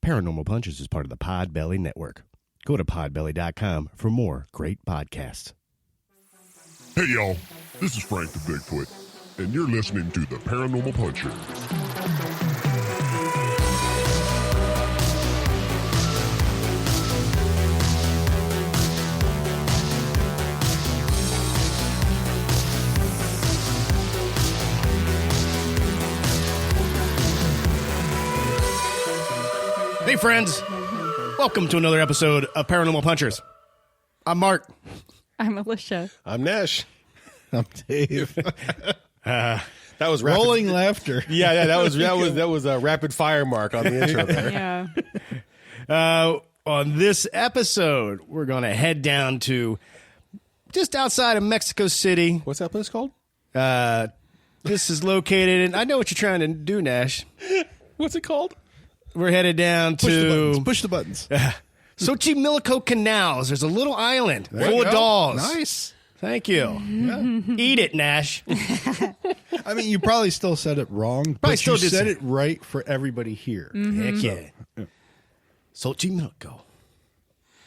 Paranormal Punches is part of the Podbelly Network. Go to podbelly.com for more great podcasts. Hey, y'all. This is Frank the Bigfoot, and you're listening to the Paranormal Puncher. Hey, friends. Welcome to another episode of Paranormal Punchers. I'm Mark. I'm Alicia. I'm Nash. I'm Dave. That was Rolling laughter. Yeah, that was a rapid fire mark on the intro there. Yeah. On this episode, we're going to head down to just outside of Mexico City. What's that place called? This is located in, I know what you're trying to do, Nash. What's it called? We're headed down to Push the buttons. Xochimilco Canals. There's a little island There full you of go. dolls. Nice. Thank you. Eat it, Nash. I mean, you probably still said it wrong, but still you did said say- it right for everybody here. Heck yeah. Xochimilco.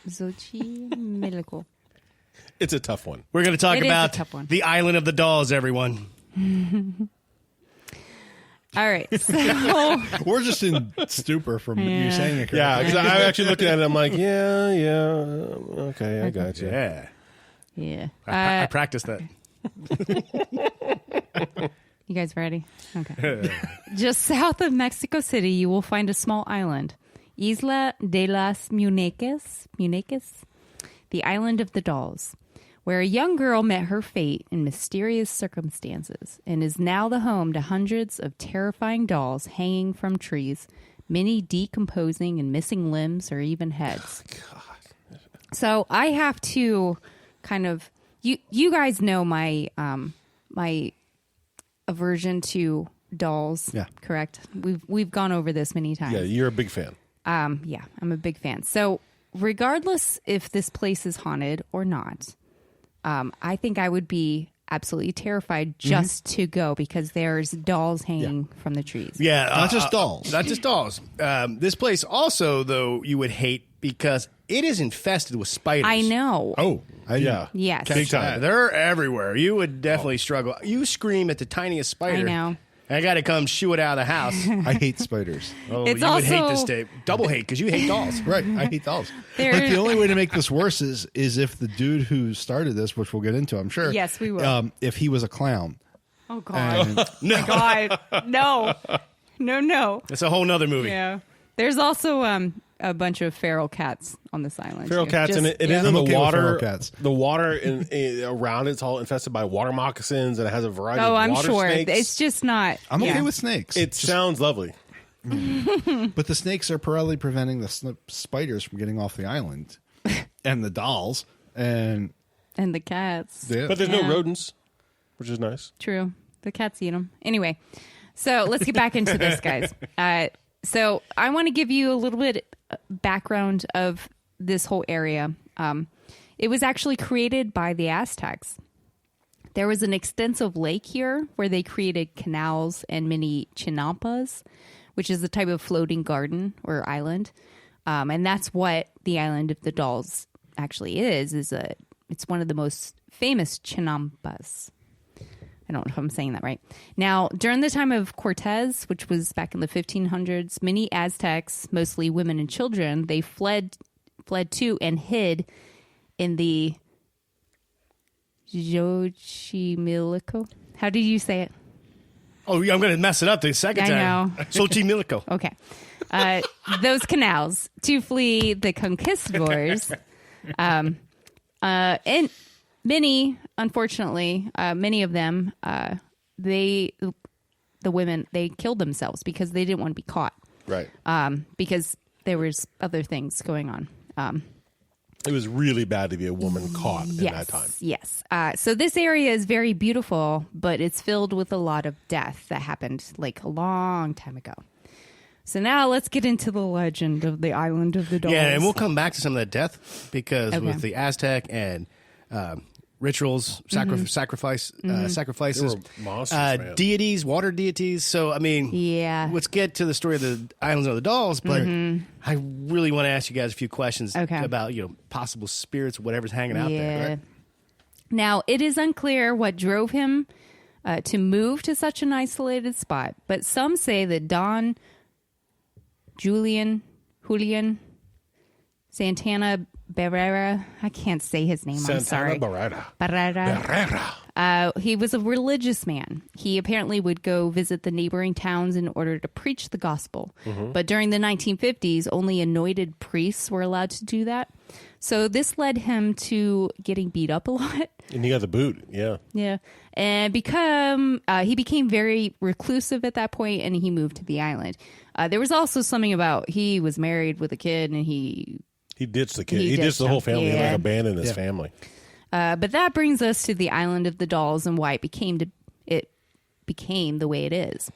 Xochimilco. It's a tough one. We're going to talk It is a about tough one. the island of the dolls, everyone. All right. So, We're just in stupor from you saying it correctly. Yeah, because I'm actually looking at it. I'm like, yeah. Okay, I got you. Yeah. yeah. I practiced that. You guys ready? Okay. Just south of Mexico City, you will find a small island, Isla de las Muñecas, the island of the dolls, where a young girl met her fate in mysterious circumstances and is now the home to hundreds of terrifying dolls hanging from trees, many decomposing and missing limbs or even heads. So I have to kind of you guys know my my aversion to dolls. Yeah. Correct. We've gone over this many times. Yeah, you're a big fan. Yeah, I'm a big fan. So regardless if this place is haunted or not, I think I would be absolutely terrified just to go because there's dolls hanging from the trees. Yeah. Not just dolls. Not just dolls. This place also, though, you would hate because it is infested with spiders. I know. Oh, Yeah. Yes. Big time. They're everywhere. You would definitely struggle. You scream at the tiniest spider. I know. And I got to come shoo it out of the house. I hate spiders. Oh, It's you would hate also- this day. Double hate because you hate dolls. Right. I hate dolls. They're- Like, the only way to make this worse is if the dude who started this, which we'll get into, I'm sure. Yes, we will. If he was a clown. Oh God. And My God. No. No. It's a whole nother movie. Yeah. There's also a bunch of feral cats on this island. Feral too. cats, Just- and it yeah. is in I'm the okay with water. feral cats. The water around it's all infested by water moccasins, and it has a variety Oh, of I'm water sure. snakes. It's just not. I'm yeah. okay with snakes. It sounds lovely. But the snakes are probably preventing the spiders from getting off the island. And the dolls. And And the cats. yeah. But there's Yeah. no rodents, which is nice. True. The cats eat them. Anyway, so let's get back into this, guys. So I want to give you a little bit background of this whole area. It was actually created by the Aztecs. There was an extensive lake here where they created canals and many chinampas, which is a type of floating garden or island. And that's what the island of the dolls actually is it's one of the most famous chinampas. I don't know if I'm saying that right. Now, during the time of Cortez, which was back in the 1500s, many Aztecs, mostly women and children, they fled to and hid in the Xochimilco. How do you say it? Oh, yeah, I'm going to mess it up the second I time. know. Xochimilco. Okay. Those canals to flee the conquistadors. And many, unfortunately, many of them, the women, they killed themselves because they didn't want to be caught. Right. Because there was other things going on. It was really bad to be a woman caught in that time. Yes. So this area is very beautiful, but it's filled with a lot of death that happened like a long time ago. So now let's get into the legend of the island of the dolls. Yeah, and we'll come back to some of that death because Okay. with the Aztec and rituals, sacrifices, They were monsters, man. deities, water deities. So, I mean, Yeah. let's get to the story of the Islands of the Dolls, but I really want to ask you guys a few questions Okay. about, possible spirits, whatever's hanging out there. Right? Now, it is unclear what drove him to move to such an isolated spot, but some say that Don Julián Santana Barrera, I can't say his name, I'm sorry. Barrera. He was a religious man. He apparently would go visit the neighboring towns in order to preach the gospel. But during the 1950s, only anointed priests were allowed to do that. So this led him to getting beat up a lot. And he got the boot. Yeah. Yeah. And he became very reclusive at that point, and he moved to the island. There was also something about he was married with a kid, and he ditched the kid. He He ditched ditched the whole him. family. He Yeah. abandoned his family. But that brings us to the Island of the Dolls and why it became the way it is.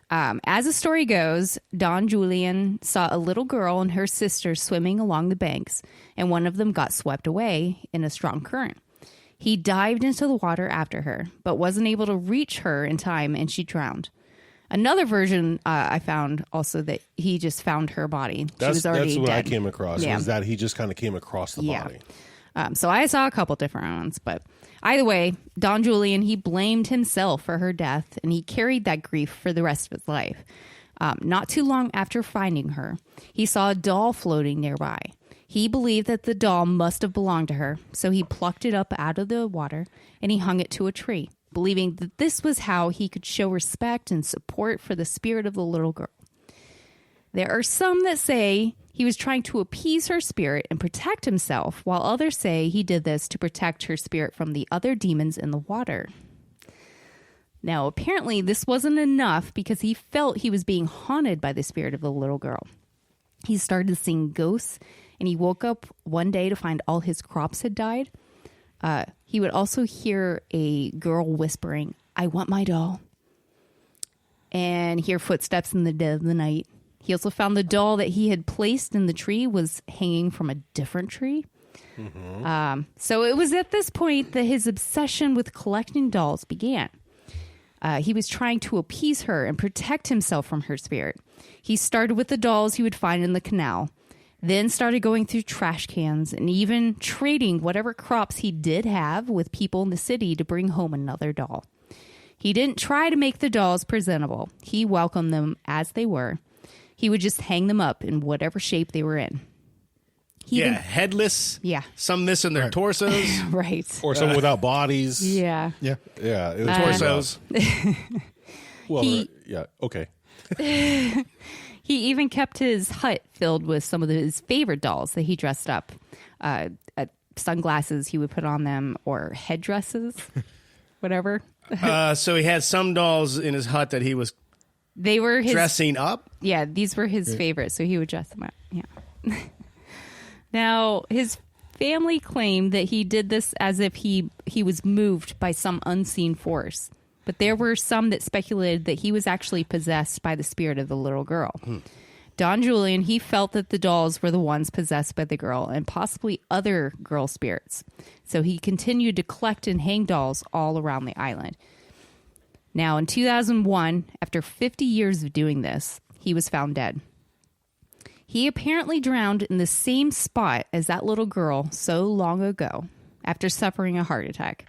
As the story goes, Don Julián saw a little girl and her sister swimming along the banks, and one of them got swept away in a strong current. He dived into the water after her, but wasn't able to reach her in time, and she drowned. Another version I found also that he just found her body. She was already That's what dead. I came across, Yeah. was that he just kind of came across the Yeah. body. So I saw a couple different ones, but either way, Don Julián, he blamed himself for her death, and he carried that grief for the rest of his life. Not too long after finding her, he saw a doll floating nearby. He believed that the doll must have belonged to her, so he plucked it up out of the water and he hung it to a tree, believing that this was how he could show respect and support for the spirit of the little girl. There are some that say he was trying to appease her spirit and protect himself, while others say he did this to protect her spirit from the other demons in the water. Now, apparently, this wasn't enough because he felt he was being haunted by the spirit of the little girl. He started seeing ghosts, and he woke up one day to find all his crops had died. He would also hear a girl whispering, "I want my doll," and hear footsteps in the dead of the night. He also found the doll that he had placed in the tree was hanging from a different tree. So it was at this point that his obsession with collecting dolls began. He was trying to appease her and protect himself from her spirit. He started with the dolls he would find in the canal, then started going through trash cans and even trading whatever crops he did have with people in the city to bring home another doll. He didn't try to make the dolls presentable. He welcomed them as they were. He would just hang them up in whatever shape they were in. Headless. Yeah. Some missing their torsos. Right. Or some without bodies. Yeah. Yeah. Yeah. It was Torsos. Well, He- yeah. Okay. He even kept his hut filled with some of his favorite dolls that he dressed up. Sunglasses he would put on them, or headdresses, whatever. So he had some dolls in his hut that he was They were his dressing up. Yeah, these were his favorites, so he would dress them up. Yeah. Now, his family claimed that he did this as if he was moved by some unseen force. But there were some that speculated that he was actually possessed by the spirit of the little girl. Don Julián, he felt that the dolls were the ones possessed by the girl and possibly other girl spirits. So he continued to collect and hang dolls all around the island. Now, in 2001, after 50 years of doing this, he was found dead. He apparently drowned in the same spot as that little girl so long ago after suffering a heart attack.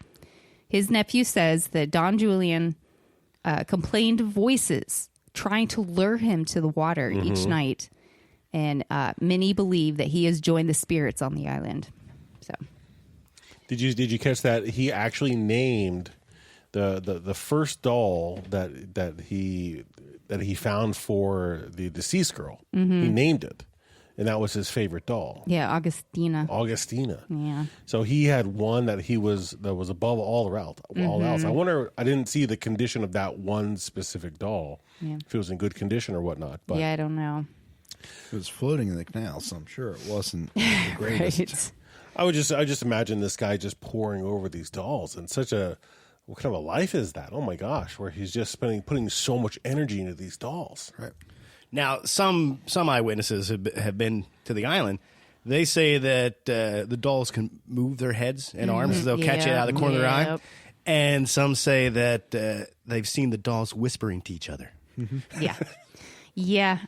His nephew says that Don Julián complained of voices trying to lure him to the water each night, and many believe that he has joined the spirits on the island. So, Did you catch that? He actually named the first doll that he found for the deceased girl. He named it, and that was his favorite doll. yeah, Augustina. Yeah. So he had one that was above all else. I wonder. I didn't see the condition of that one specific doll. Yeah. If it was in good condition or whatnot. But Yeah, I don't know. It was floating in the canal, so I'm sure it wasn't the greatest. Right. I just imagine this guy just pouring over these dolls, and what kind of a life is that? Oh my gosh, where he's just putting so much energy into these dolls. Right. Now, some eyewitnesses have been to the island. They say that the dolls can move their heads and arms. They'll catch it out of the corner of their eye. Yep. And some say that they've seen the dolls whispering to each other. Yeah.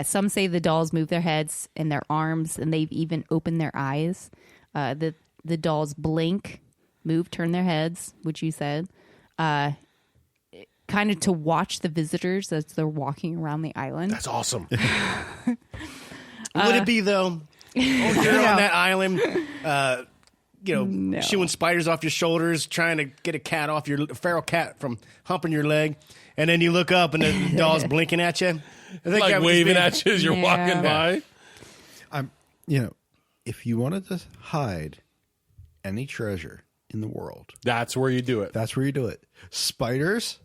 Some say the dolls move their heads and their arms, and they've even opened their eyes. The dolls blink, move, turn their heads, which you said, kind of to watch the visitors as they're walking around the island. That's awesome. Would it be, though? You're on that island, shooing spiders off your shoulders, trying to get a feral cat from humping your leg, and then you look up and the doll's blinking at you. I think Like waving at you as you're walking by. If you wanted to hide any treasure in the world, That's where you do it. that's where you do it. Spiders,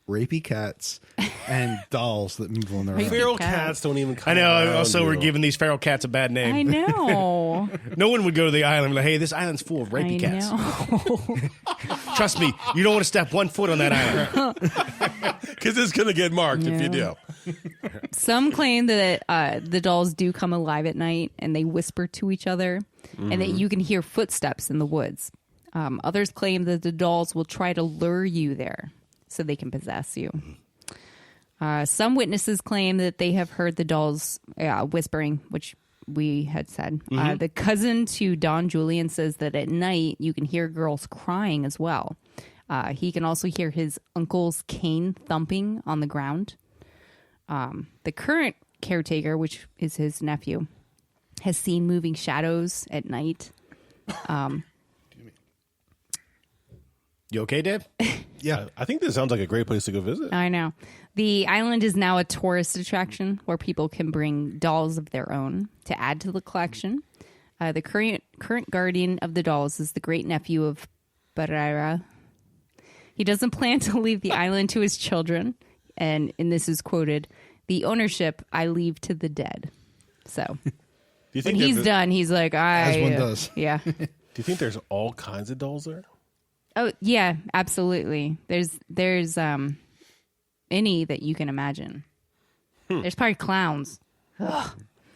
rapey cats, and dolls that move on their own. Feral Cat. cats don't even come I know. around Also, you. we're giving these feral cats a bad name. I know. No one would go to the island and be like, hey, this island's full of rapey cats. know. Trust me, you don't want to step 1 foot on that island. Because it's going to get marked if you do. Some claim that the dolls do come alive at night and they whisper to each other, and that you can hear footsteps in the woods. Others claim that the dolls will try to lure you there so they can possess you. Some witnesses claim that they have heard the dolls whispering, which we had said. The cousin to Don Julian says that at night you can hear girls crying as well. He can also hear his uncle's cane thumping on the ground. The current caretaker, which is his nephew, has seen moving shadows at night. You okay, Dave? Yeah. I think this sounds like a great place to go visit. I know. The island is now a tourist attraction where people can bring dolls of their own to add to the collection. The current guardian of the dolls is the great nephew of Barrera. He doesn't plan to leave the island to his children, and this is quoted, "The ownership I leave to the dead." So Do you when think he's that done, he's like, As one does. Yeah. Do you think there's all kinds of dolls there? Oh yeah, absolutely. There's any that you can imagine. There's probably clowns.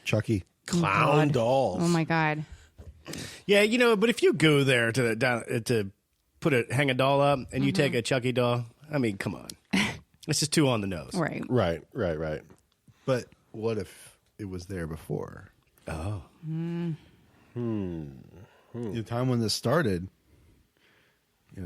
Chucky. Clown dolls. Oh my god. Yeah, but if you go there to hang a doll up and you take a Chucky doll, I mean, come on. It's just too on the nose. Right. Right. But what if it was there before? Oh. The time when this started,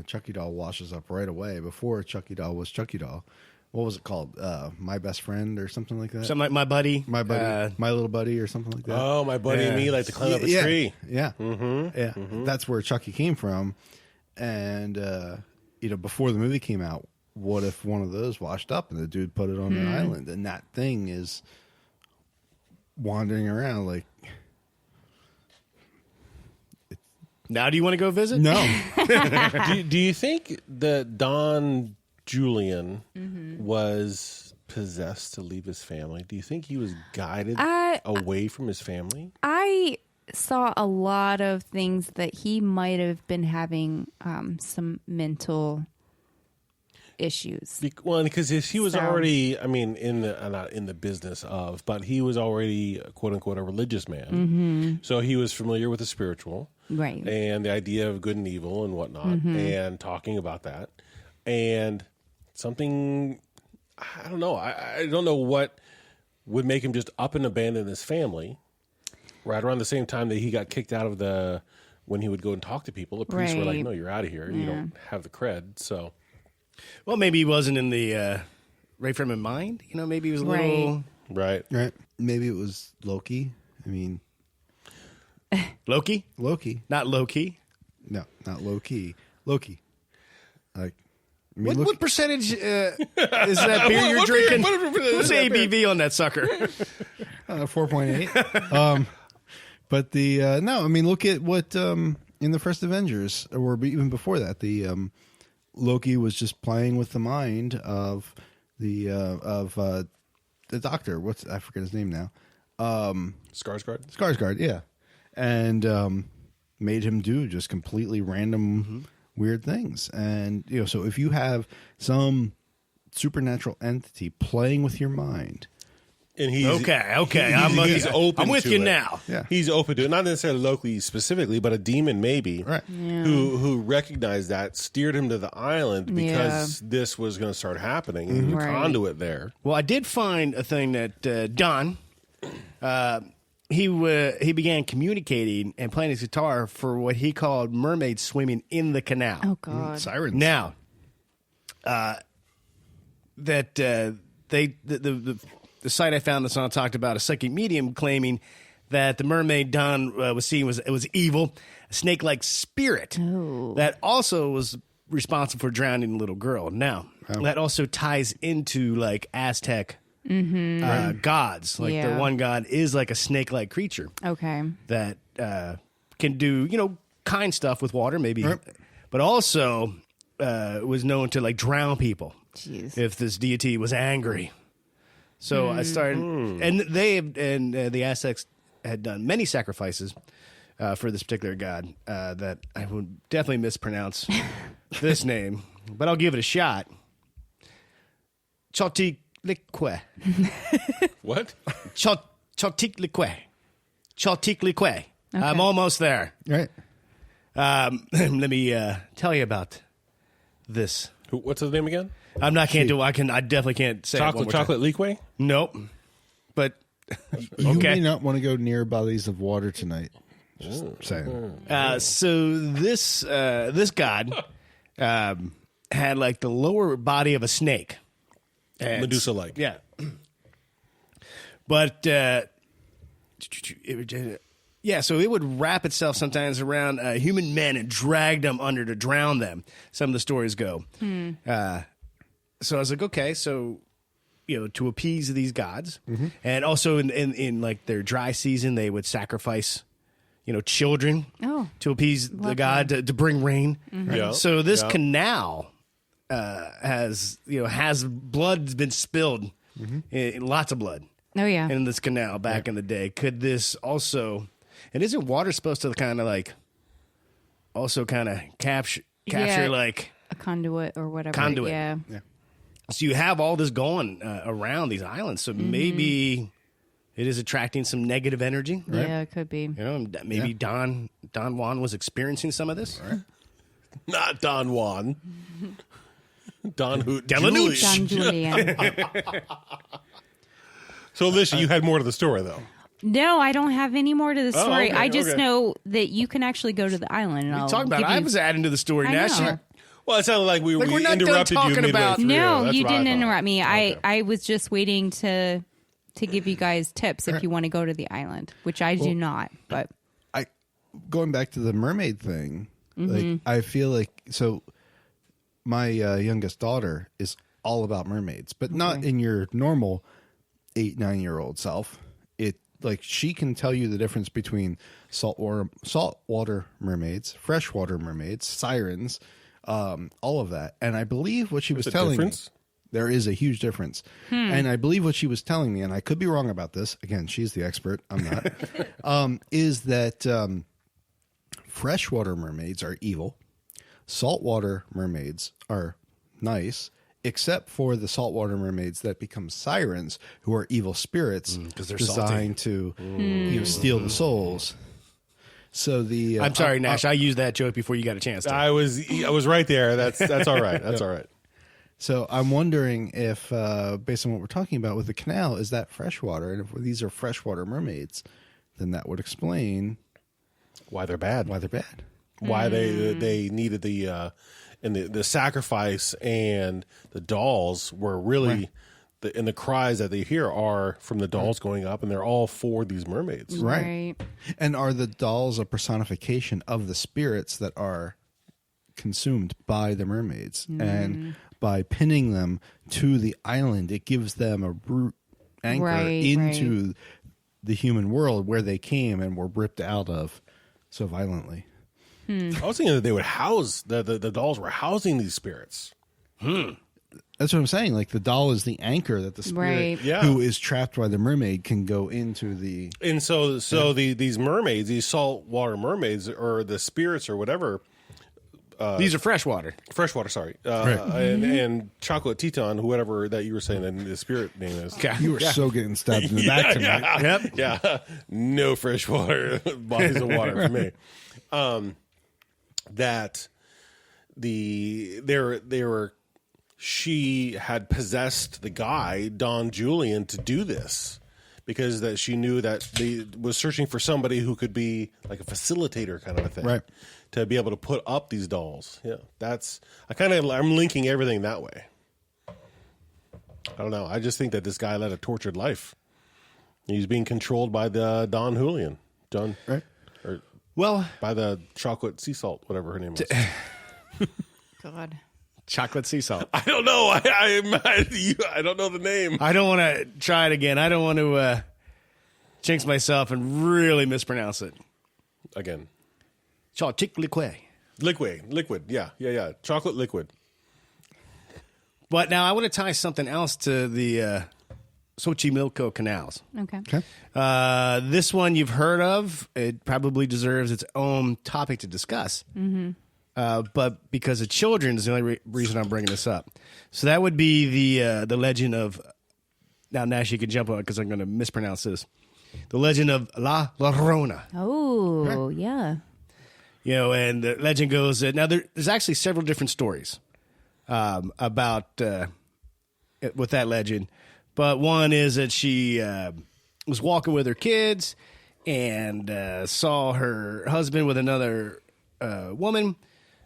Chucky doll washes up right away. Before Chucky doll was Chucky doll. What was it called? My Best Friend or something like that? Something like My Buddy. My Buddy. My Little Buddy or something like that. Oh, my buddy and me like to climb up a tree. Yeah. Yeah. That's where Chucky came from. And, before the movie came out, what if one of those washed up and the dude put it on an island and that thing is wandering around like... Now do you want to go visit? No. do you think that Don Julian was possessed to leave his family? Do you think he was guided away from his family? I saw a lot of things that he might have been having some mental issues. Because he was already, in the not in the business of, but he was already quote unquote a religious man. So he was familiar with the spiritual, Right. and the idea of good and evil and whatnot, and talking about that, and something. I don't know. I don't know what would make him just up and abandon his family. Right around the same time that he got kicked out of when he would go and talk to people, the priests were like, Right. "No, you're out of here. You don't have the cred." So. Well, maybe he wasn't in the right frame of mind. Maybe he was a little... Right. Right. Maybe it was Loki. Loki? Loki. Not Loki. No, not low key. Loki. What percentage is that beer you're drinking? What's the ABV on that sucker? 4.8. But look at what in the first Avengers, or even before that, the Loki was just playing with the mind of the doctor. I forget his name now. Skarsgård, yeah, and made him do just completely random weird things. And so if you have some supernatural entity playing with your mind, And he's Okay. he's open. I'm with to you it. now. Yeah. He's open to it, not necessarily locally specifically, but a demon maybe, Right. who recognized that, steered him to the island because this was going to start happening, and the Right. conduit there. Well, I did find a thing that Don, he began communicating and playing his guitar for what he called mermaids swimming in the canal. Oh God. Sirens. Now, the site I found this on talked about a psychic medium claiming that the mermaid Don was seeing was evil, a snake-like spirit that also was responsible for drowning a little girl. Now, that also ties into like Aztec gods. Like Yeah. the one god is like a snake-like creature Okay. that can do kind stuff with water, maybe, Right. but also was known to like drown people Jeez. if this deity was angry. So I started, and the Aztecs had done many sacrifices for this particular god that I would definitely mispronounce this name, but I'll give it a shot. Chotiklique. What? Chotiklique. Chotiklique. I'm almost there. Right. Let me tell you about this. What's his name again? I definitely can't say it one more time. Chocolate Leakway? Nope. But You may okay. not want to go near bodies of water tonight. Just saying. So this god had like the lower body of a snake. And- Medusa-like. Yeah. But so it would wrap itself sometimes around human men and drag them under to drown them. Some of the stories go. So I was like, okay, so to appease these gods, and also in like their dry season, they would sacrifice, children to appease the god to bring rain. Yeah. So this Yeah. canal has blood been spilled, lots of blood Oh yeah. in this canal back in the day. Could this also? And isn't water supposed to kind of like also kind of capture Yeah. like? A conduit or whatever. Conduit. Yeah. So you have all this going around these islands. So maybe it is attracting some negative energy. Yeah, it could be. Maybe Don Juan was experiencing some of this. Not Don Juan. Don Hoot. Delanooch. Don Julian. So, Alicia, you had more to the story, though. No, I don't have any more to the story. okay, I just okay. know that you can actually go to the island. And I'll Talk about. give I you- was adding to the story. I Nash. know. Well, it sounded like we we're not done interrupted you talking midway about- through. No, That's you what I didn't thought. interrupt me. Okay. I was just waiting to give you guys tips if you want to go to the island, which I do not. But Going back to the mermaid thing, like I feel like my youngest daughter is all about mermaids, but not in your normal 8-9-year-old self. It like she can tell you the difference between saltwater mermaids, freshwater mermaids, sirens, all of that. And I believe what she was There's a telling difference? me. There is a huge difference. And I believe what she was telling me, and I could be wrong about this, again, she's the expert, I'm not, is that freshwater mermaids are evil. Saltwater mermaids are nice, except for the saltwater mermaids that become sirens, who are evil spirits 'cause they're designed to steal the souls. So the I'm sorry, Nash. I used that joke before you got a chance to. I was right there. That's all right. That's all right. So I'm wondering if, based on what we're talking about with the canal, is that freshwater? And if these are freshwater mermaids, then that would explain Why they're bad. why they're bad. Why they needed the sacrifice, and the dolls were really and the cries that they hear are from the dolls going up, and they're all for these mermaids. Right. And are the dolls a personification of the spirits that are consumed by the mermaids? And by pinning them to the island, it gives them a root anchor into the human world where they came and were ripped out of so violently. I was thinking that they would house the dolls were housing these spirits. That's what I'm saying. Like the doll is the anchor that the spirit Right. Yeah. who is trapped by the mermaid can go into the. And so these mermaids, these saltwater mermaids, or the spirits or whatever, These are freshwater. Freshwater, sorry. And Chocolate Teton, whoever that you were saying that the spirit name is. You were so getting stabbed in the back tonight. Yep. Yeah. No freshwater bodies of water for me. That she had possessed the guy, Don Julian, to do this. Because that she knew that they was searching for somebody who could be like a facilitator kind of a thing. Right. To be able to put up these dolls. Yeah. I'm linking everything that way. I don't know. I just think that this guy led a tortured life. He's being controlled by the Don Julian. Right. Or Well, by the chocolate sea salt, whatever her name is. God. chocolate sea salt. I don't know. I don't know the name. I don't want to try it again. I don't want to jinx myself and really mispronounce it. Again. Chocolate liquid. Liquid. Yeah. Chocolate liquid. But now I want to tie something else to the Xochimilco canals. Okay. This one you've heard of. It probably deserves its own topic to discuss. Mm-hmm. But because of children is the only reason I'm bringing this up. So that would be the legend of. Now, Nash, you can jump on it because I'm going to mispronounce this. The legend of La Llorona. Oh, yeah. You know, and the legend goes that now there's actually several different stories about with that legend. But one is that she was walking with her kids and saw her husband with another woman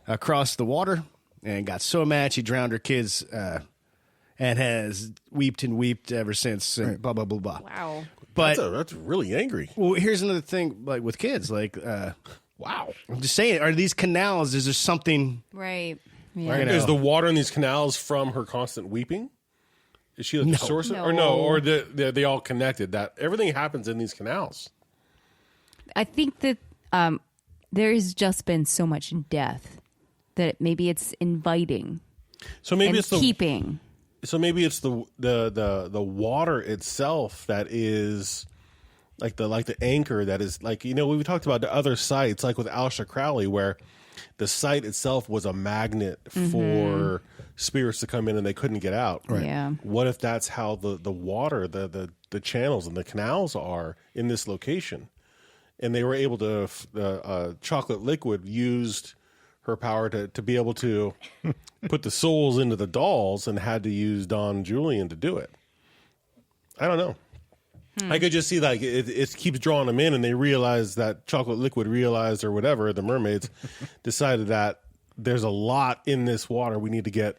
across the water and got so mad she drowned her kids and has weeped and wept ever since. And blah, blah, blah, blah. Wow. But That's really angry. well, here's another thing, like with kids, like wow. I'm just saying, are these canals? Is there something? Right. Yeah. Right. Is the water in these canals from her constant weeping? Is she like the source of, or no? Or they all connected? That everything happens in these canals. I think that there's just been so much death that maybe it's inviting So maybe and it's the keeping. So maybe it's the water itself that is like the anchor that is like, you know, we talked about the other sites like with Aleister Crowley where the site itself was a magnet for spirits to come in and they couldn't get out. Right. Yeah. What if that's how the water, the channels and the canals are in this location? And they were able to, Chocolate Liquid used her power to be able to put the souls into the dolls and had to use Don Julian to do it. I don't know. I could just see like it keeps drawing them in and they realize that Chocolate Liquid realized or whatever, the mermaids decided that there's a lot in this water. We need to get,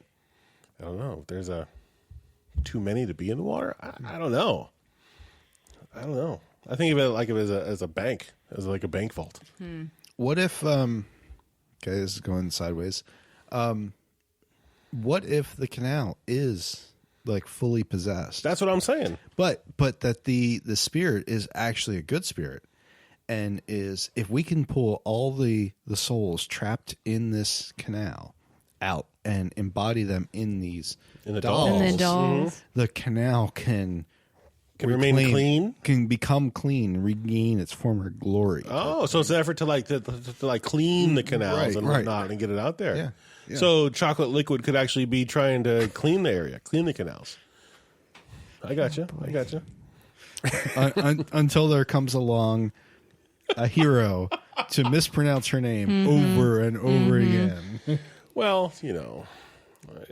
I don't know, there's too many to be in the water. I don't know. I think of it like as a bank, as like a bank vault. What if, okay, this is going sideways. What if the canal is like fully possessed? That's what I'm saying. But that the spirit is actually a good spirit, and is if we can pull all the souls trapped in this canal out and embody them in these dolls, And the dolls. the canal can Remain clean, can become clean, and regain its former glory. Oh, so it's an effort to like clean the canals and whatnot and get it out there. Yeah. Yeah. So Chocolate Liquid could actually be trying to clean the area, clean the canals. I got you. Until there comes along a hero to mispronounce her name over and over again. Well, you know,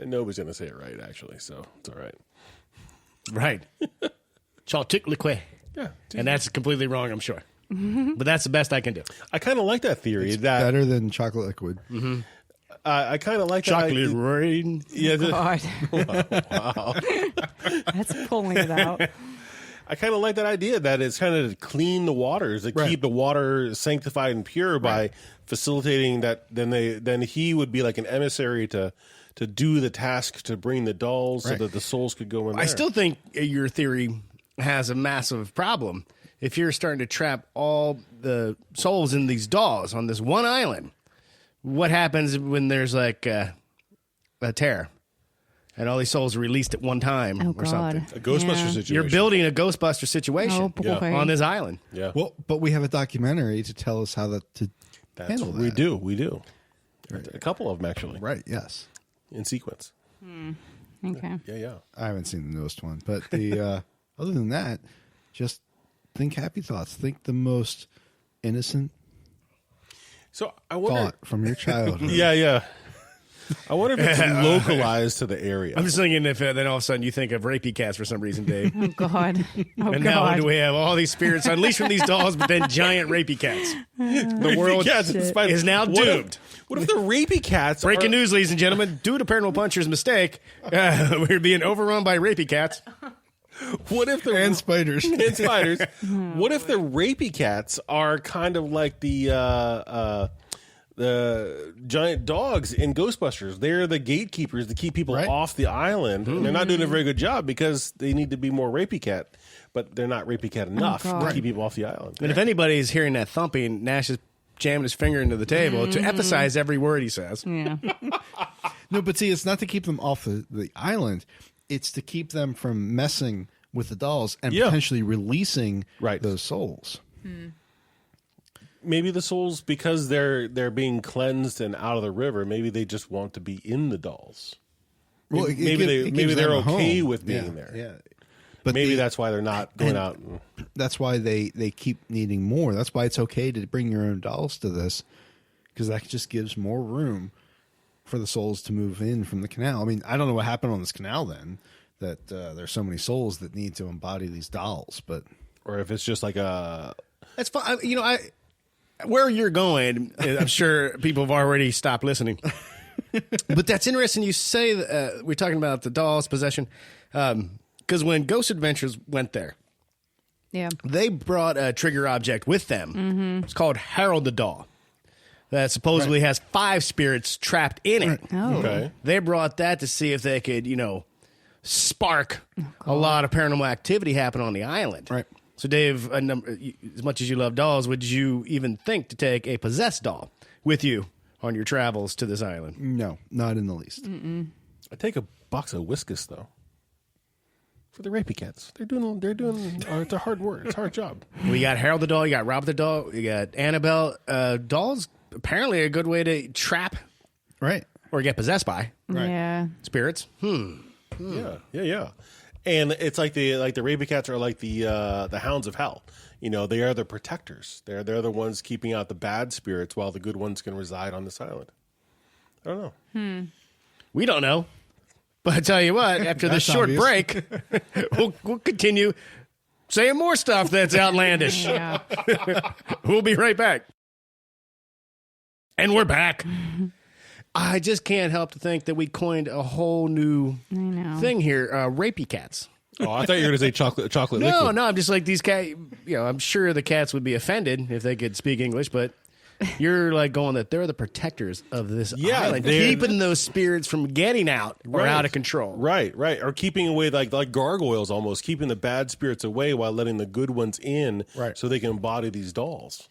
nobody's going to say it right, actually, so it's all right. Right. Chocolate liquid. Yeah. And that's completely wrong, I'm sure. But that's the best I can do. I kind of like that theory. that Better than chocolate liquid. I kind of like Chocolate that. rain. Yeah, God. Wow. That's pulling it out. I kind of like that idea that it's kind of to clean the waters, to keep the water sanctified and pure by facilitating that. Then he would be like an emissary to do the task to bring the dolls so that the souls could go in there. I still think your theory has a massive problem. If you're starting to trap all the souls in these dolls on this one island, what happens when there's like a tear and all these souls are released at one time Oh, or God. something? A Ghostbuster situation. You're building a Ghostbuster situation Oh, boy. on this island. Yeah. Well, but we have a documentary to tell us how to handle that. We do. A couple of them, actually, Right, yes. in sequence. Okay. Yeah. I haven't seen the newest one, but the other than that, just think happy thoughts. Think the most innocent So I wonder. thought from your childhood. Yeah. I wonder if it's localized to the area. I'm just thinking if then all of a sudden you think of rapey cats for some reason, Dave. Oh God. Oh And now God. do we have all these spirits unleashed from these dolls, but then giant rapey cats? The world Cats in spite of- is now doomed. What if the rapey cats? Breaking are, news, ladies and gentlemen. Due to Paranormal Puncher's mistake, we're being overrun by rapey cats. What if the And spiders. and spiders? What if the rapey cats are kind of like the giant dogs in Ghostbusters? They're the gatekeepers to keep people Right. off the island, and they're not doing a very good job because they need to be more rapey cat, but they're not rapey cat enough to God. keep people off the island. And if anybody's hearing that thumping, Nash is jamming his finger into the table to emphasize every word he says. Yeah. No, but see, it's not to keep them off the island. It's to keep them from messing with the dolls and Yeah. potentially releasing Right. those souls. Maybe the souls, because they're being cleansed and out of the river, maybe they just want to be in the dolls. Well, Maybe they're okay with being there. Yeah. But Maybe the- that's why they're not going out. that's why they keep needing more. That's why it's okay to bring your own dolls to this, because that just gives more room for the souls to move in from the canal. I mean, I don't know what happened on this canal then, that there's so many souls that need to embody these dolls, but Or if it's just like a That's fine. Where you're going, I'm sure people have already stopped listening. But that's interesting. You say we're talking about the dolls possession, because when Ghost Adventures went there, Yeah. they brought a trigger object with them. It's called Harold the Doll. That supposedly has 5 spirits trapped in it. Oh. okay. They brought that to see if they could, spark a lot of paranormal activity happen on the island. Right. So, Dave, as much as you love dolls, would you even think to take a possessed doll with you on your travels to this island? no, not in the least. I take a box of Whiskas though. For the rapey cats. They're doing it's a hard work. It's a hard job. We got Harold the doll, you got Robert the doll, you got Annabelle. Dolls apparently a good way to trap Right. or get possessed by Yeah. spirits. Yeah. And it's like the rapey cats are like the hounds of hell. They are the protectors. They're the ones keeping out the bad spirits while the good ones can reside on this island. I don't know. We don't know. But I tell you what, after this That's short obvious. break, we'll continue saying more stuff that's outlandish. Yeah. We'll be right back. And we're back. I just can't help to think that we coined a whole new know. thing here, rapey cats. Oh, I thought you were going to say chocolate No, liquid. no, I'm just like these cats. I'm sure the cats would be offended if they could speak English, but you're like going that they're the protectors of this island, they're- keeping those spirits from getting out or Right. out of control. Right. Or keeping away like gargoyles almost, keeping the bad spirits away while letting the good ones in Right. so they can embody these dolls.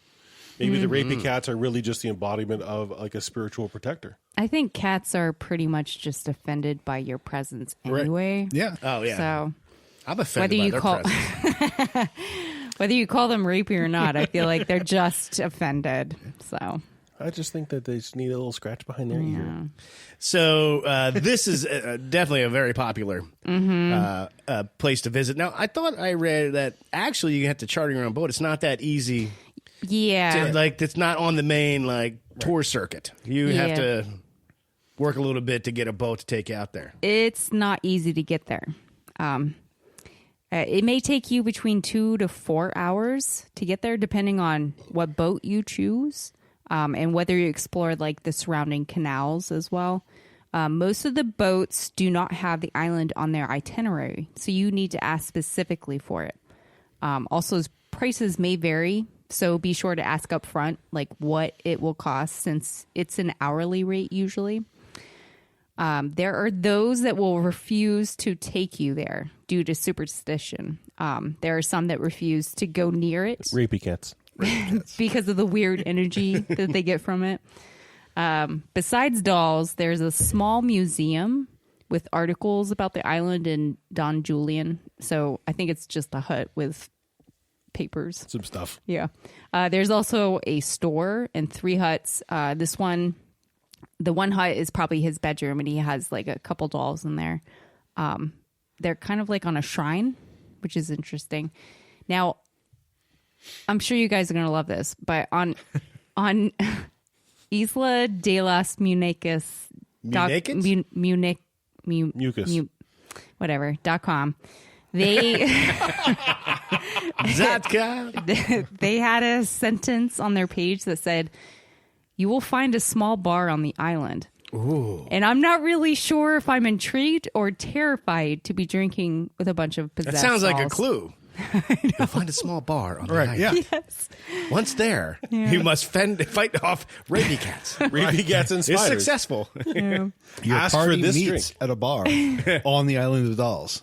Maybe the rapey cats are really just the embodiment of like a spiritual protector. I think cats are pretty much just offended by your presence anyway. Yeah. Oh, yeah. So I'm offended Whether by you their call- presence. whether you call them rapey or not, I feel like they're just offended. So I just think that they just need a little scratch behind their ear. So this is definitely a very popular place to visit. Now, I thought I read that actually you have to charter your own boat. It's not that easy. yeah, It's not on the main tour circuit. You have Yeah. to work a little bit to get a boat to take you out there. it's not easy to get there. It may take you between 2 to 4 hours to get there, depending on what boat you choose and whether you explore like the surrounding canals as well. Most of the boats do not have the island on their itinerary, so you need to ask specifically for it. Also, prices may vary, so be sure to ask up front like what it will cost, since it's an hourly rate usually. There are those that will refuse to take you there due to superstition. There are some that refuse to go near it Rapey cats. because of the weird energy that they get from it. Besides dolls, there's a small museum with articles about the island and Don Julian. So I think it's just a hut with papers. Some stuff. Yeah. There's also a store and 3 huts. This one the one hut is probably his bedroom, and he has like a couple dolls in there. They're kind of like on a shrine, which is interesting. Now, I'm sure you guys are going to love this, but on Isla de las Muñecas, .com, they they had a sentence on their page that said, "You will find a small bar on the island." Ooh. And I'm not really sure if I'm intrigued or terrified to be drinking with a bunch of possessed That sounds like a dolls. clue. You'll find a small bar on the island. Yeah. Yes. Once there, you must fight off rabies cats. Rabies cats and It's spiders. successful. Your Ask for party this meets drink. at a bar on the island of dolls.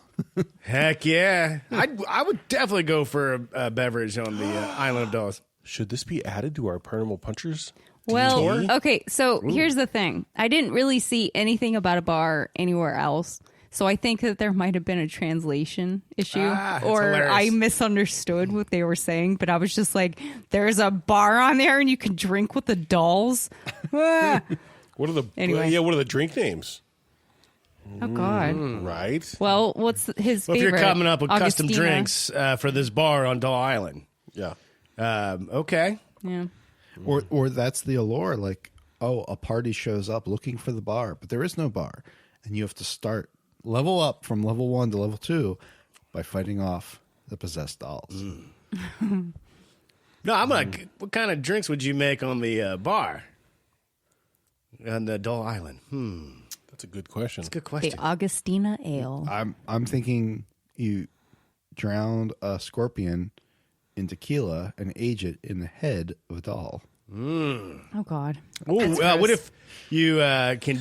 Heck yeah. I would definitely go for a beverage on the Island of Dolls. Should this be added to our Paranormal Punchers? Well, okay, so here's the thing. I didn't really see anything about a bar anywhere else. So I think that there might have been a translation issue, that's or hilarious. I misunderstood what they were saying. But I was just like, "There's a bar on there, and you can drink with the dolls." Ah. What are the Anyway. What are the drink names? Oh God! Right. Well, what's his Well, if favorite? you're coming up with custom Augustina. drinks for this bar on Doll Island. Yeah. Okay. Yeah. Or that's the allure. Like, oh, a party shows up looking for the bar, but there is no bar. And you have to level up from level 1 to level 2 by fighting off the possessed dolls. No, I'm like, what kind of drinks would you make on the bar on the Doll Island? That's a good question. That's a good The question. Augustina Ale. I'm thinking you drowned a scorpion in tequila and age it in the head of a doll. Oh God! Ooh, what if you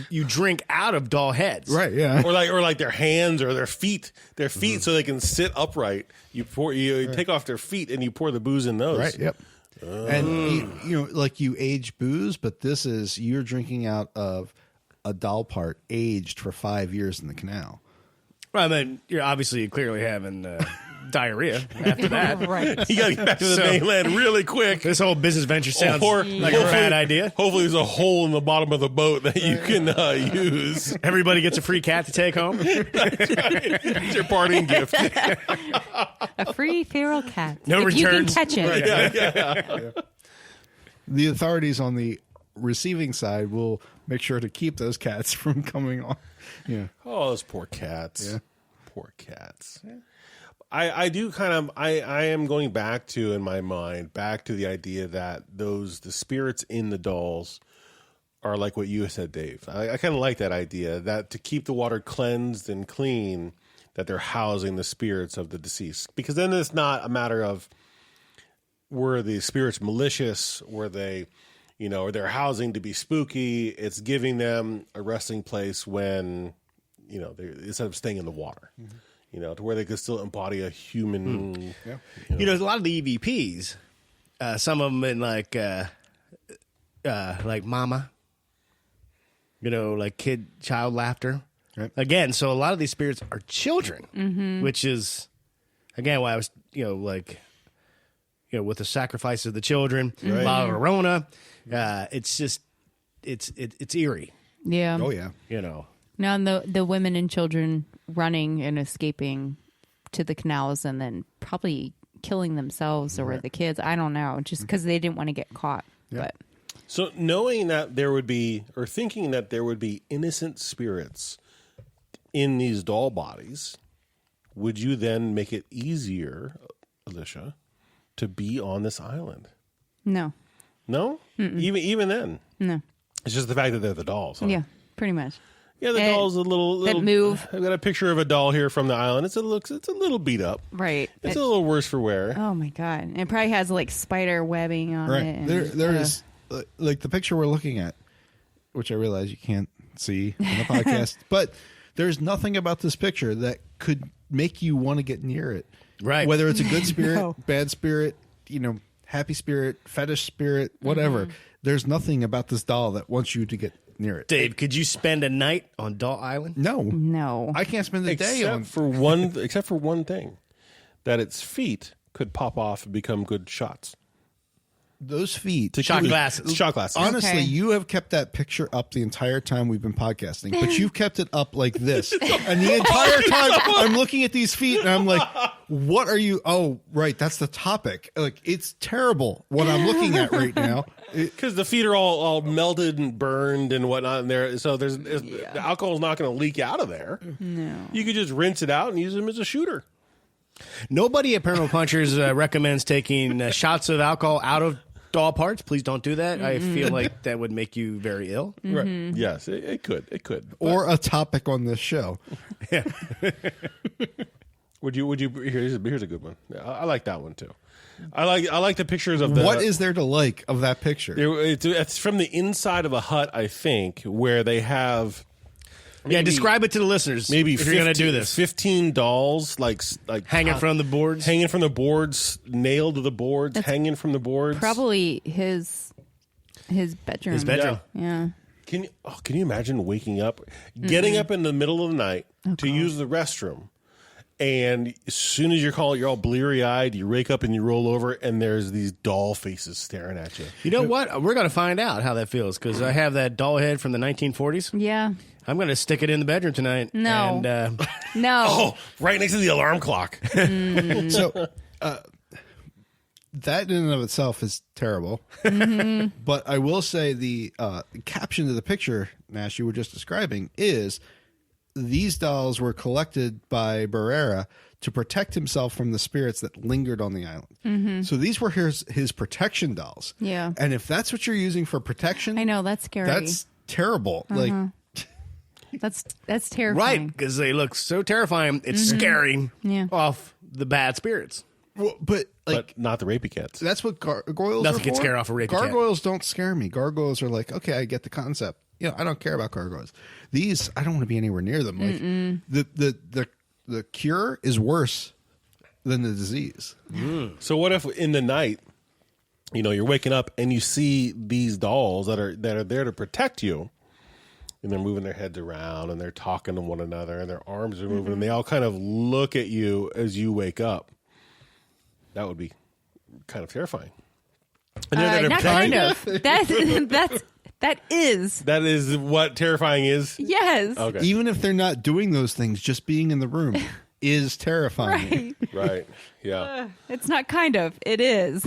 you drink out of doll heads? Right, yeah. or like their hands or their feet, so they can sit upright. You take off their feet and you pour the booze in those. Right, yep. And, like you age booze, but you're drinking out of a doll part aged for 5 years in the canal. Well, I mean, you're clearly having diarrhea after that. Right. You got to get back to the So- mainland really quick. This whole business venture sounds Or like a bad idea. Hopefully, there's a hole in the bottom of the boat that you can use. Everybody gets a free cat to take home. It's your parting gift. A free feral cat. No if you can returns. catch it. The authorities on the receiving side will make sure to keep those cats from coming on. Yeah. Oh, those poor cats. Yeah. Poor cats. I do kind of I am going back to, in my mind, back to the idea that the spirits in the dolls are like what you said, Dave. I kind of like that idea, that to keep the water cleansed and clean, that they're housing the spirits of the deceased. Because then it's not a matter of, were the spirits malicious? Were they, or they're housing to be spooky? It's giving them a resting place when, instead of staying in the water, to where they could still embody a human. Yeah. A lot of the EVPs, some of them in like mama, like child laughter. Right. Again, so a lot of these spirits are children, which is, again, why I was, with the sacrifice of the children, La Llorona, it's just, it's eerie, Yeah. Oh, yeah. Now, and the women and children running and escaping to the canals and then probably killing themselves or the kids. I don't know, just because they didn't want to get caught. But So knowing that there would be, or thinking that there would be innocent spirits in these doll bodies, would you then make it easier, Alicia, to be on this island? no. No? Even then? No. It's just the fact that they're the dolls. Huh? Yeah, pretty much. Yeah, the And doll's a little that move. I've got a picture of a doll here from the island. It's a little beat up. Right. It's a little worse for wear. Oh, my God. And it probably has like spider webbing on Right. it. and- There is, like the picture we're looking at, which I realize you can't see on the podcast, but there's nothing about this picture that could make you want to get near it. Right. Whether it's a good spirit, No. bad spirit, happy spirit, fetish spirit, whatever. There's nothing about this doll that wants you to get near it. Dave, could you spend a night on Doll Island? No. No. I can't spend the day on. Except for one thing, that its feet could pop off and become good shots. those feet. Shot glasses. Shot glasses. Honestly, Okay. you have kept that picture up the entire time we've been podcasting, but you've kept it up like this. And the entire time I'm looking at these feet and I'm like, what are you? Oh, right. That's the topic. Like, it's terrible what I'm looking at right now. Because the feet are all melted and burned and whatnot in there, so the alcohol's not going to leak out of there. No. You could just rinse it out and use them as a shooter. Nobody at Paranormal Punchers recommends taking shots of alcohol out of doll parts. Please don't do that. I feel like that would make you very ill. Right? Yes, it could. It could. Or a topic on this show. Would you? Here's a good one. I like that one too. I like the pictures of the. What is there to like of that picture? It's from the inside of a hut, I think, where they have. Describe it to the listeners. Maybe if you're going to do this. 15 dolls, like Hanging from the boards. hanging from the boards, nailed to the boards, hanging from the boards. Probably his bedroom. His bedroom. Yeah. Can you imagine waking up, getting up in the middle of the night to use the restroom, and as soon as you're all bleary eyed, you wake up and you roll over, and there's these doll faces staring at you. You know what? We're going to find out how that feels because I have that doll head from the 1940s. Yeah. I'm going to stick it in the bedroom tonight. No. And, No. Oh, right next to the alarm clock. So that in and of itself is terrible. But I will say the caption to the picture, Nash, you were just describing, is these dolls were collected by Barrera to protect himself from the spirits that lingered on the island. So these were his protection dolls. Yeah. And if that's what you're using for protection, I know, that's scary. that's terrible. Like, That's terrifying. right, because they look so terrifying. It's scaring Yeah. off the bad spirits. well, but like. But not the rapey cats. That's what gargoyles Nothing are can for. scare off a rapey cat. Gargoyles don't scare me. Gargoyles are like, okay, I get the concept. I don't care about gargoyles. These, I don't want to be anywhere near them. Like the cure is worse than the disease. So what if in the night, you're waking up and you see these dolls that are there to protect you, and they're moving their heads around and they're talking to one another and their arms are moving and they all kind of look at you as you wake up? That would be kind of terrifying. And they're Not kind of. That is. That is what terrifying is. Yes. Okay. Even if they're not doing those things, just being in the room is terrifying. Right. Right. Yeah. It's not kind of. It is.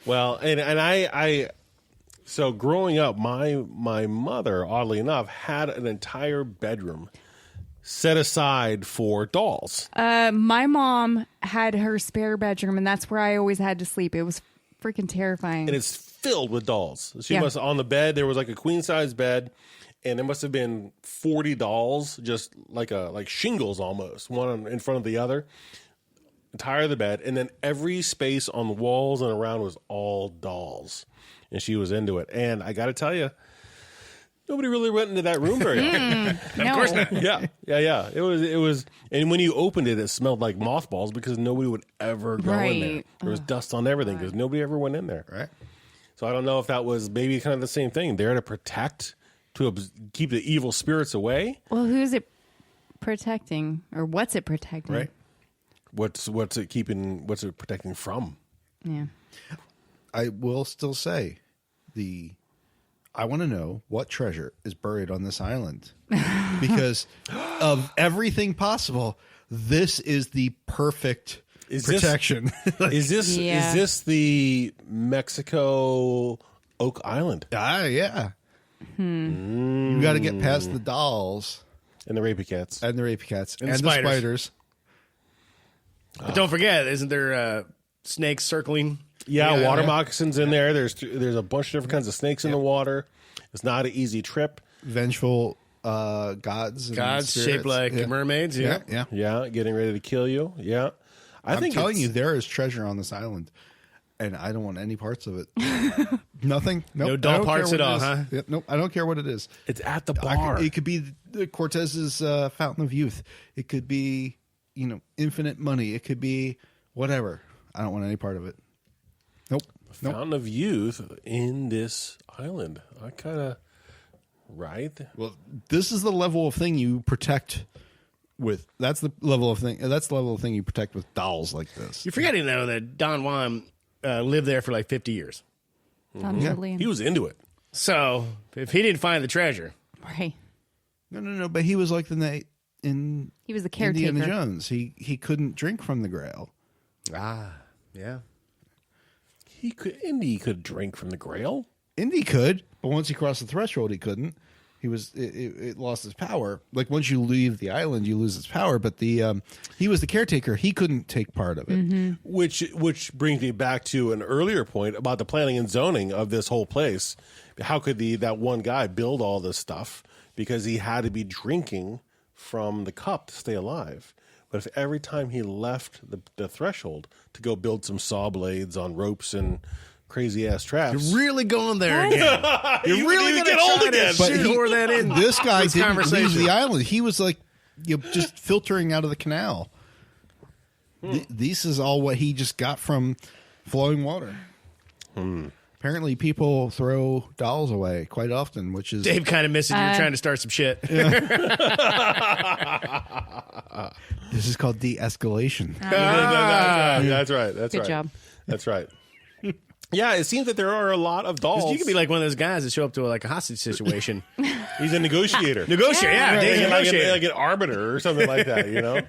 Well, and I so growing up, my mother, oddly enough, had an entire bedroom set aside for dolls. My mom had her spare bedroom, and that's where I always had to sleep. It was freaking terrifying. And it's filled with dolls. She Yeah. must on the bed. There was like a queen size bed, and there must have been 40 dolls, just like shingles almost, one in front of the other. Entire the bed, and then every space on the walls and around was all dolls, and she was into it. And I got to tell you, nobody really went into that room very often. No. Of course not. Yeah. It was, and when you opened it, it smelled like mothballs because nobody would ever go in there. Right. There was dust on everything because nobody ever went in there. Right? So I don't know if that was maybe kind of the same thing. There to protect, to keep the evil spirits away. Well, who's it protecting, or what's it protecting? Right. What's it keeping? What's it protecting from? Yeah. I will still say I want to know what treasure is buried on this island because of everything possible. This is the perfect protection. Is Yeah. this the Mexico Oak Island Yeah. You got to get past the dolls and the rapey cats? and the rapey cats And and, the the spiders. spiders. But don't forget, isn't there snakes circling? Yeah, water moccasins in there. There's a bunch of different kinds of snakes in the water. It's not an easy trip. Vengeful gods. And Gods spirits. shaped like Yeah. mermaids. Yeah. Yeah. Yeah. Yeah, getting ready to kill you. Yeah, I'm think telling it's- you, there is treasure on this island, and I don't want any parts of it. Nothing. Nope, No I dull don't parts care at what it all, is. huh? Yep, nope. I don't care what it is. it's at the I bar. could- it could be the Cortez's Fountain of Youth. It could be, infinite money. It could be whatever. I don't want any part of it. Nope. Fountain of Youth in this island. I kind of right. Well, this is the level of thing you protect with. That's the level of thing. That's the level of thing you protect with dolls like this. You're forgetting, though, that Don Juan lived there for like 50 years. Julian. He was into it. So if he didn't find the treasure, Right. No. But he was like the knight in He was the caretaker. Indiana Jones. He couldn't drink from the Grail. yeah. Indy could drink from the Grail. Indy could, but once he crossed the threshold, he couldn't. It lost its power. Like once you leave the island, you lose its power. But he was the caretaker. He couldn't take part of it. Which brings me back to an earlier point about the planning and zoning of this whole place. How could that one guy build all this stuff? Because he had to be drinking from the cup to stay alive. But if every time he left the threshold to go build some saw blades on ropes and crazy ass traps, You're really going there again. You're really going to get old again. But shoehorn that in. This guy this didn't leave conversation. the island. He was like just filtering out of the canal. This is all what he just got from flowing water. Apparently, people throw dolls away quite often, which is Dave kind of misses you trying to start some shit. this is called de-escalation. That's right. That's Good right. job. That's right. Yeah, it seems that there are a lot of dolls. You could be like one of those guys that show up to like a hostage situation. He's a negotiator. Negotiate, yeah. Dave's a like, negotiator. like an arbiter or something like that, you know?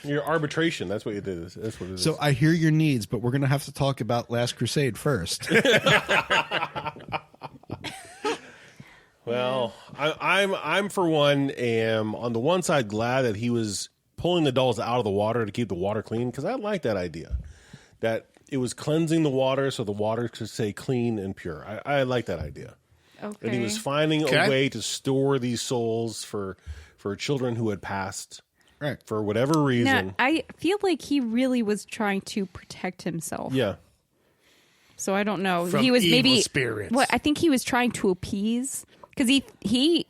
Your arbitration, that's what you do. That's what it is. So I hear your needs, but we're going to have to talk about Last Crusade first. Well, I'm for one am on the one side glad that he was pulling the dolls out of the water to keep the water clean, because I like that idea. That it was cleansing the water so the water could stay clean and pure. I like that idea. Okay. And he was finding Okay. a way to store these souls for children who had passed Right. for whatever reason. Now, I feel like he really was trying to protect himself. Yeah. So I don't know. From he was evil maybe spirits. What I think he was trying to appease, because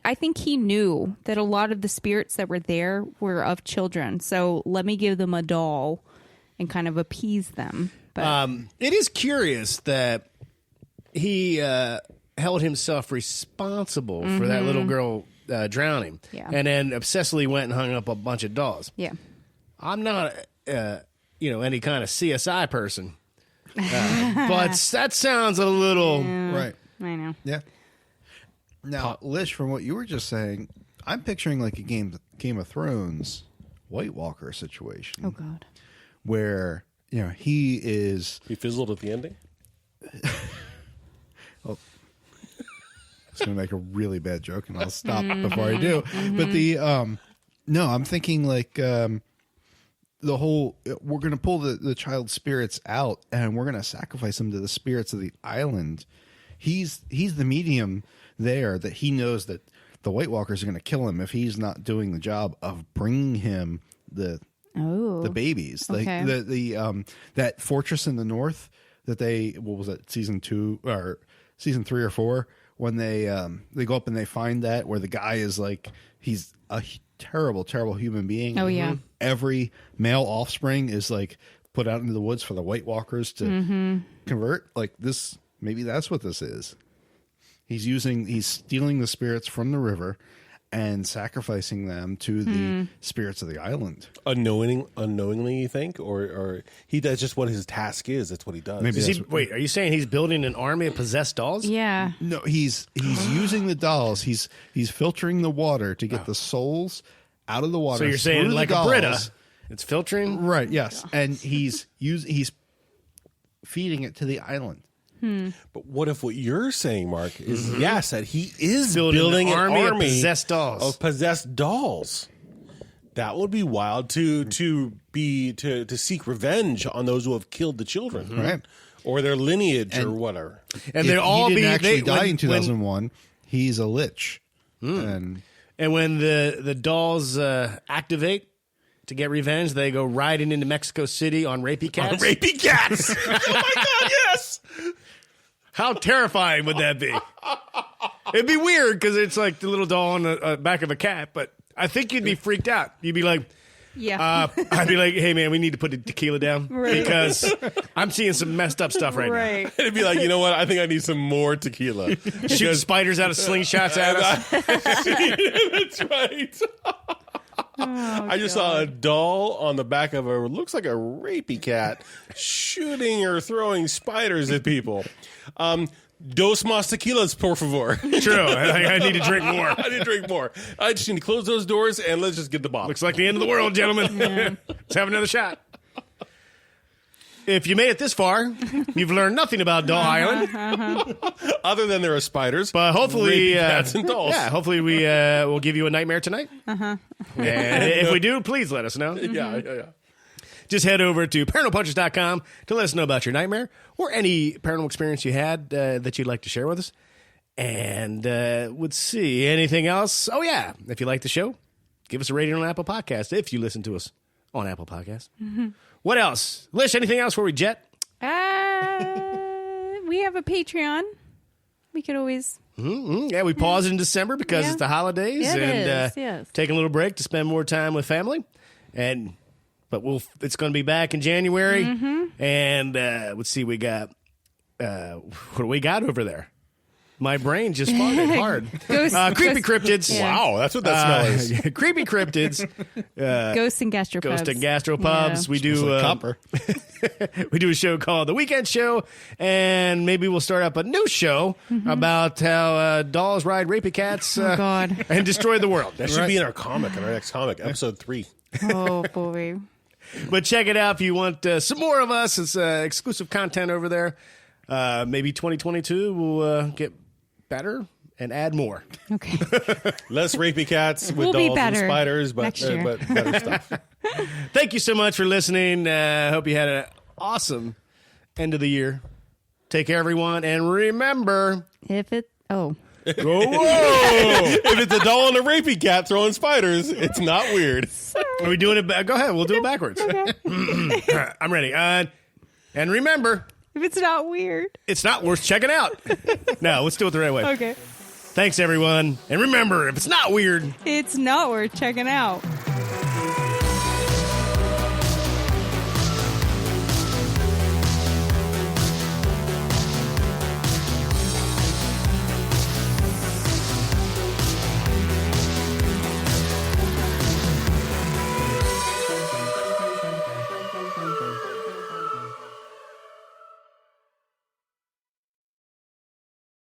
I think he knew that a lot of the spirits that were there were of children. So let me give them a doll and kind of appease them. But It is curious that he held himself responsible for that little girl drowning, Yeah. and then obsessively went and hung up a bunch of dolls. yeah, I'm not, any kind of CSI person, but that sounds a little. Right. I know. Yeah. Now, Lish, from what you were just saying, I'm picturing like a Game of Thrones White Walker situation Oh God. where, he is... He fizzled at the ending? It's going to make a really bad joke, and I'll stop before I do. But no, I'm thinking like the whole, we're going to pull the child's spirits out, and we're going to sacrifice them to the spirits of the island. He's the medium there that he knows that the White Walkers are going to kill him if he's not doing the job of bringing him the babies. Okay. Like the that fortress in the north that what was it, season 2 or season 3 or 4, when they go up and they find that where the guy is like, he's a terrible human being. Oh, yeah. Every male offspring is like put out into the woods for the White Walkers to convert. Like this, maybe that's what this is. He's stealing the spirits from the river and sacrificing them to the spirits of the island. Unknowingly, you think? Or that's just what his task is. That's what he does. Maybe Wait, are you saying he's building an army of possessed dolls? Yeah. No, he's using the dolls. He's filtering the water to get the souls out of the water. So you're saying through the like a dolls. Brita, it's filtering? Right? Yes, and he's feeding it to the island. But what if what you're saying, Mark, is yes, that he is Building building an an army army of possessed dolls. Of possessed dolls. That would be wild to seek revenge on those who have killed the children, Right. Or their lineage or whatever. And If they'll all he be didn't actually die when- in 2001. He's a lich, and And when the dolls activate to get revenge, they go riding into Mexico City on rapey cats. Rapey cats! Oh my God, yes! How terrifying would that be? It'd be weird because it's like the little doll on the back of a cat, but I think you'd be freaked out. You'd be like, Yeah. I'd be like, hey man, we need to put the tequila down because I'm seeing some messed up stuff right, right. It'd be like, you know what? I think I need some more tequila. now. Shoot spiders out of slingshots at us. That's right. I just saw a doll on the back of a looks like a rapey cat shooting or throwing spiders at people. Dos más tequilas, por favor. True. I need to drink more. I need to drink more. I just need to close those doors and let's just get the bottle. Looks like the end of the world, gentlemen. Let's have another shot. If you made it this far, you've learned nothing about Doll Island. Other than there are spiders, But hopefully, rapey cats and dolls. Yeah, hopefully we will give you a nightmare tonight. And if we do, please let us know. Yeah. Just head over to paranormalpunchers.com to let us know about your nightmare or any paranormal experience you had that you'd like to share with us. And let's see, anything else? Oh, yeah. If you like the show, give us a rating on Apple Podcasts if you listen to us on Apple Podcasts. What else? Lish, anything else before we jet? We have a Patreon. We could always... Yeah, we paused in December because it's the holidays Yeah, it and is, yes. taking a little break to spend more time with family. But it's going to be back in January. And let's see, we got what do we got over there? My brain just farted hard. Creepy cryptids. Yeah. Wow, that's what that smell is. Creepy cryptids. Ghosts and gastropubs. Ghost and gastropubs. Yeah. We do Like copper. we do a show called The Weekend Show, and maybe we'll start up a new show about how dolls ride rapey cats Oh, God. and destroy the world. That should be in our comic, in our next comic, episode 3. Oh, boy. But check it out if you want some more of us. It's exclusive content over there. Maybe 2022 will get better and add more. Okay. Less rapey cats with We'll be dolls and better spiders, but next year. but better stuff. Thank you so much for listening. Hope you had an awesome end of the year. Take care, everyone. And remember... If it... Oh. Whoa! If it's a doll and a rapey cat throwing spiders, it's not weird. Are we doing it? Go ahead. We'll do it backwards. I'm ready. And remember... If it's not weird. It's not worth checking out. No, let's do it the right way. Okay. Thanks, everyone. And remember, if it's not weird, It's not worth checking out.